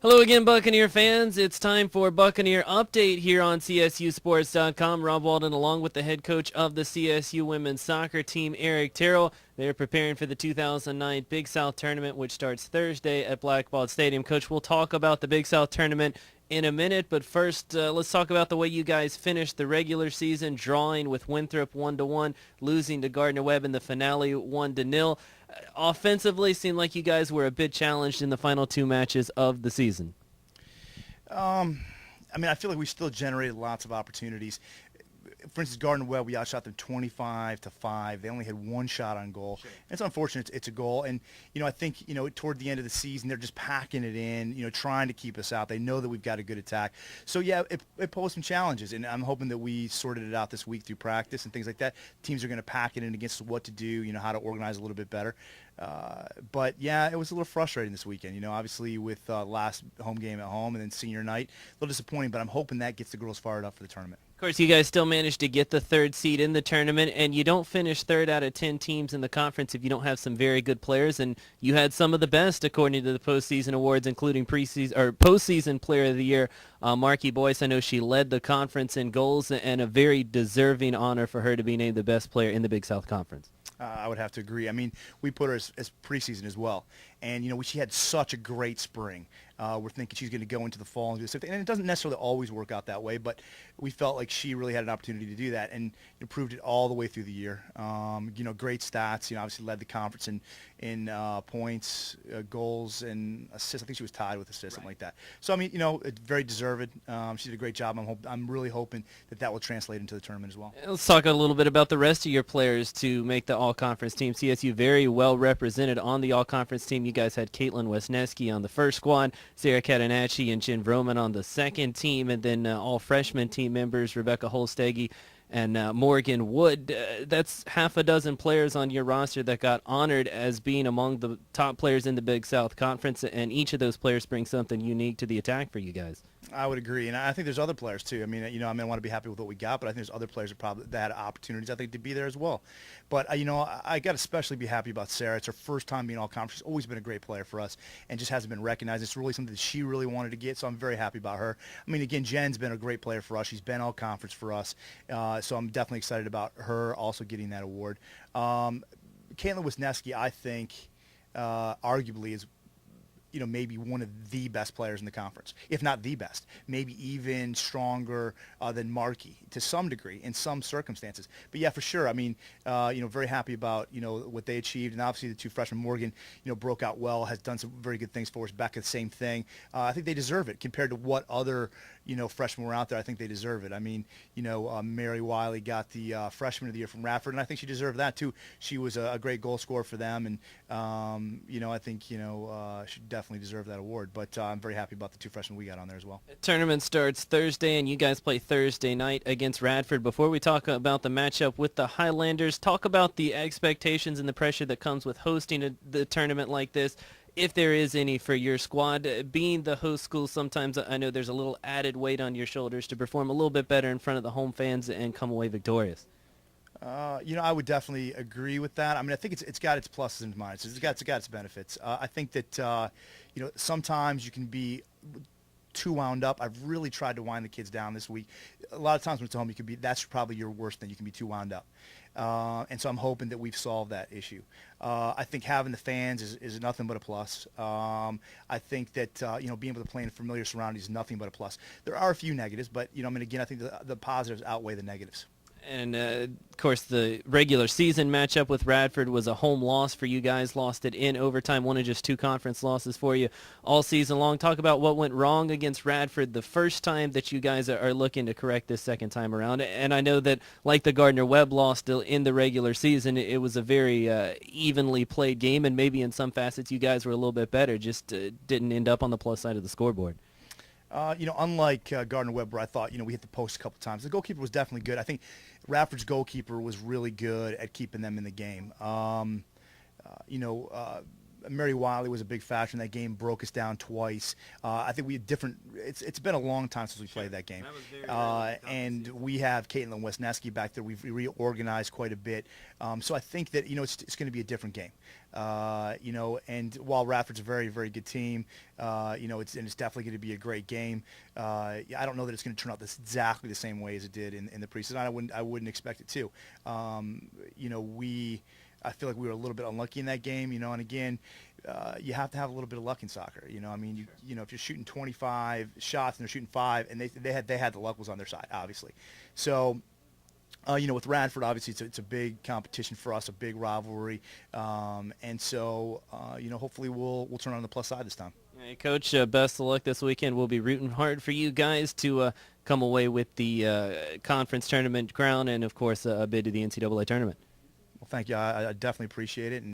Hello again, Buccaneer fans. It's time for Buccaneer Update here on CSUSports.com. Rob Walden along with the head coach of the CSU women's soccer team, Eric Terrill. They're preparing for the 2009 Big South Tournament, which starts Thursday at Blackball Stadium. Coach, we'll talk about the Big South Tournament in a minute, but first let's talk about the way you guys finished the regular season, drawing with Winthrop 1-1, losing to Gardner-Webb in the finale 1-0. Offensively, seemed like you guys were a bit challenged in the final two matches of the season. I feel like we still generated lots of opportunities. For instance, Gardner-Webb, we outshot them 25-5. They only had one shot on goal. Sure. It's unfortunate it's a goal. And, I think, toward the end of the season, they're just packing it in, trying to keep us out. They know that we've got a good attack. So, yeah, it posed some challenges. And I'm hoping that we sorted it out this week through practice and things like that. Teams are going to pack it in against what to do, how to organize a little bit better. But, yeah, it was a little frustrating this weekend. Obviously with last home game at home and then senior night, a little disappointing. But I'm hoping that gets the girls fired up for the tournament. Of course, you guys still managed to get the third seed in the tournament, and you don't finish third out of 10 teams in the conference if you don't have some very good players, and you had some of the best according to the postseason awards, including postseason player of the year, Marky Boyce. I know she led the conference in goals, and a very deserving honor for her to be named the best player in the Big South Conference. I would have to agree. We put her as preseason as well. And, she had such a great spring. We're thinking she's going to go into the fall and do the same thing. And it doesn't necessarily always work out that way, but we felt like she really had an opportunity to do that and proved it all the way through the year. Great stats. Obviously led the conference in points, goals, and assists. I think she was tied with assists, something like that. So, very deserved. She did a great job. I'm really hoping that will translate into the tournament as well. Let's talk a little bit about the rest of your players to make the all-conference team. CSU very well represented on the all-conference team. You guys had Caitlin Wesneski on the first squad, Sarah Catanacci and Jen Vroman on the second team, and then all freshman team members, Rebecca Holstegi and Morgan Wood. That's half a dozen players on your roster that got honored as being among the top players in the Big South Conference, and each of those players brings something unique to the attack for you guys. I would agree, and I think there's other players too. I want to be happy with what we got, but I think there's other players that had opportunities, I think, to be there as well. But I got to especially be happy about Sarah. It's her first time being all conference. She's always been a great player for us, and just hasn't been recognized. It's really something that she really wanted to get, so I'm very happy about her. Again, Jen's been a great player for us. She's been all conference for us, so I'm definitely excited about her also getting that award. Caitlin Wisniewski, I think, arguably is maybe one of the best players in the conference, if not the best, maybe even stronger than Marky to some degree in some circumstances. But yeah, for sure. Very happy about, what they achieved. And obviously the two freshmen, Morgan, broke out well, has done some very good things for us. Becca, the same thing. I think they deserve it compared to what other, freshmen were out there. I think they deserve it. Mary Wiley got the freshman of the year from Radford, and I think she deserved that too. She was a great goal scorer for them. And, I think, she definitely deserve that award, but I'm very happy about the two freshmen we got on there as well. The tournament starts Thursday, and you guys play Thursday night against Radford. Before we talk about the matchup with the Highlanders, talk about the expectations and the pressure that comes with hosting the tournament like this, if there is any for your squad. Being the host school, sometimes I know there's a little added weight on your shoulders to perform a little bit better in front of the home fans and come away victorious. I would definitely agree with that. I think it's got its pluses and minuses. It's got its benefits. I think that sometimes you can be too wound up. I've really tried to wind the kids down this week. A lot of times when it's at home, that's probably your worst thing. You can be too wound up. And so I'm hoping that we've solved that issue. I think having the fans is nothing but a plus. I think that being able to play in familiar surroundings is nothing but a plus. There are a few negatives, but again, I think the positives outweigh the negatives. And, of course, the regular season matchup with Radford was a home loss for you guys. Lost it in overtime, one of just two conference losses for you all season long. Talk about what went wrong against Radford the first time that you guys are looking to correct this second time around. And I know that, like the Gardner-Webb loss still in the regular season, it was a very evenly played game, and maybe in some facets you guys were a little bit better, just didn't end up on the plus side of the scoreboard. Unlike Gardner-Webb, where I thought, we hit the post a couple times, the goalkeeper was definitely good. I think Radford's goalkeeper was really good at keeping them in the game. Mary Wiley was a big factor in that game, broke us down twice. I think we had different. It's been a long time since we played that game, That was very early and we have Caitlin Wesneski back there. We've reorganized quite a bit, so I think that it's going to be a different game. And while Radford's a very, very good team, it's definitely going to be a great game. I don't know that it's going to turn out exactly the same way as it did in the preseason. I wouldn't expect it to. I feel like we were a little bit unlucky in that game, and again, you have to have a little bit of luck in soccer. If you're shooting 25 shots and they're shooting 5, and they had the luck was on their side, obviously. So, with Radford, obviously it's a big competition for us, a big rivalry, and so hopefully we'll turn on the plus side this time. Hey, Coach, best of luck this weekend. We'll be rooting hard for you guys to come away with the conference tournament crown and, of course, a bid to the NCAA tournament. Well, thank you. I definitely appreciate it.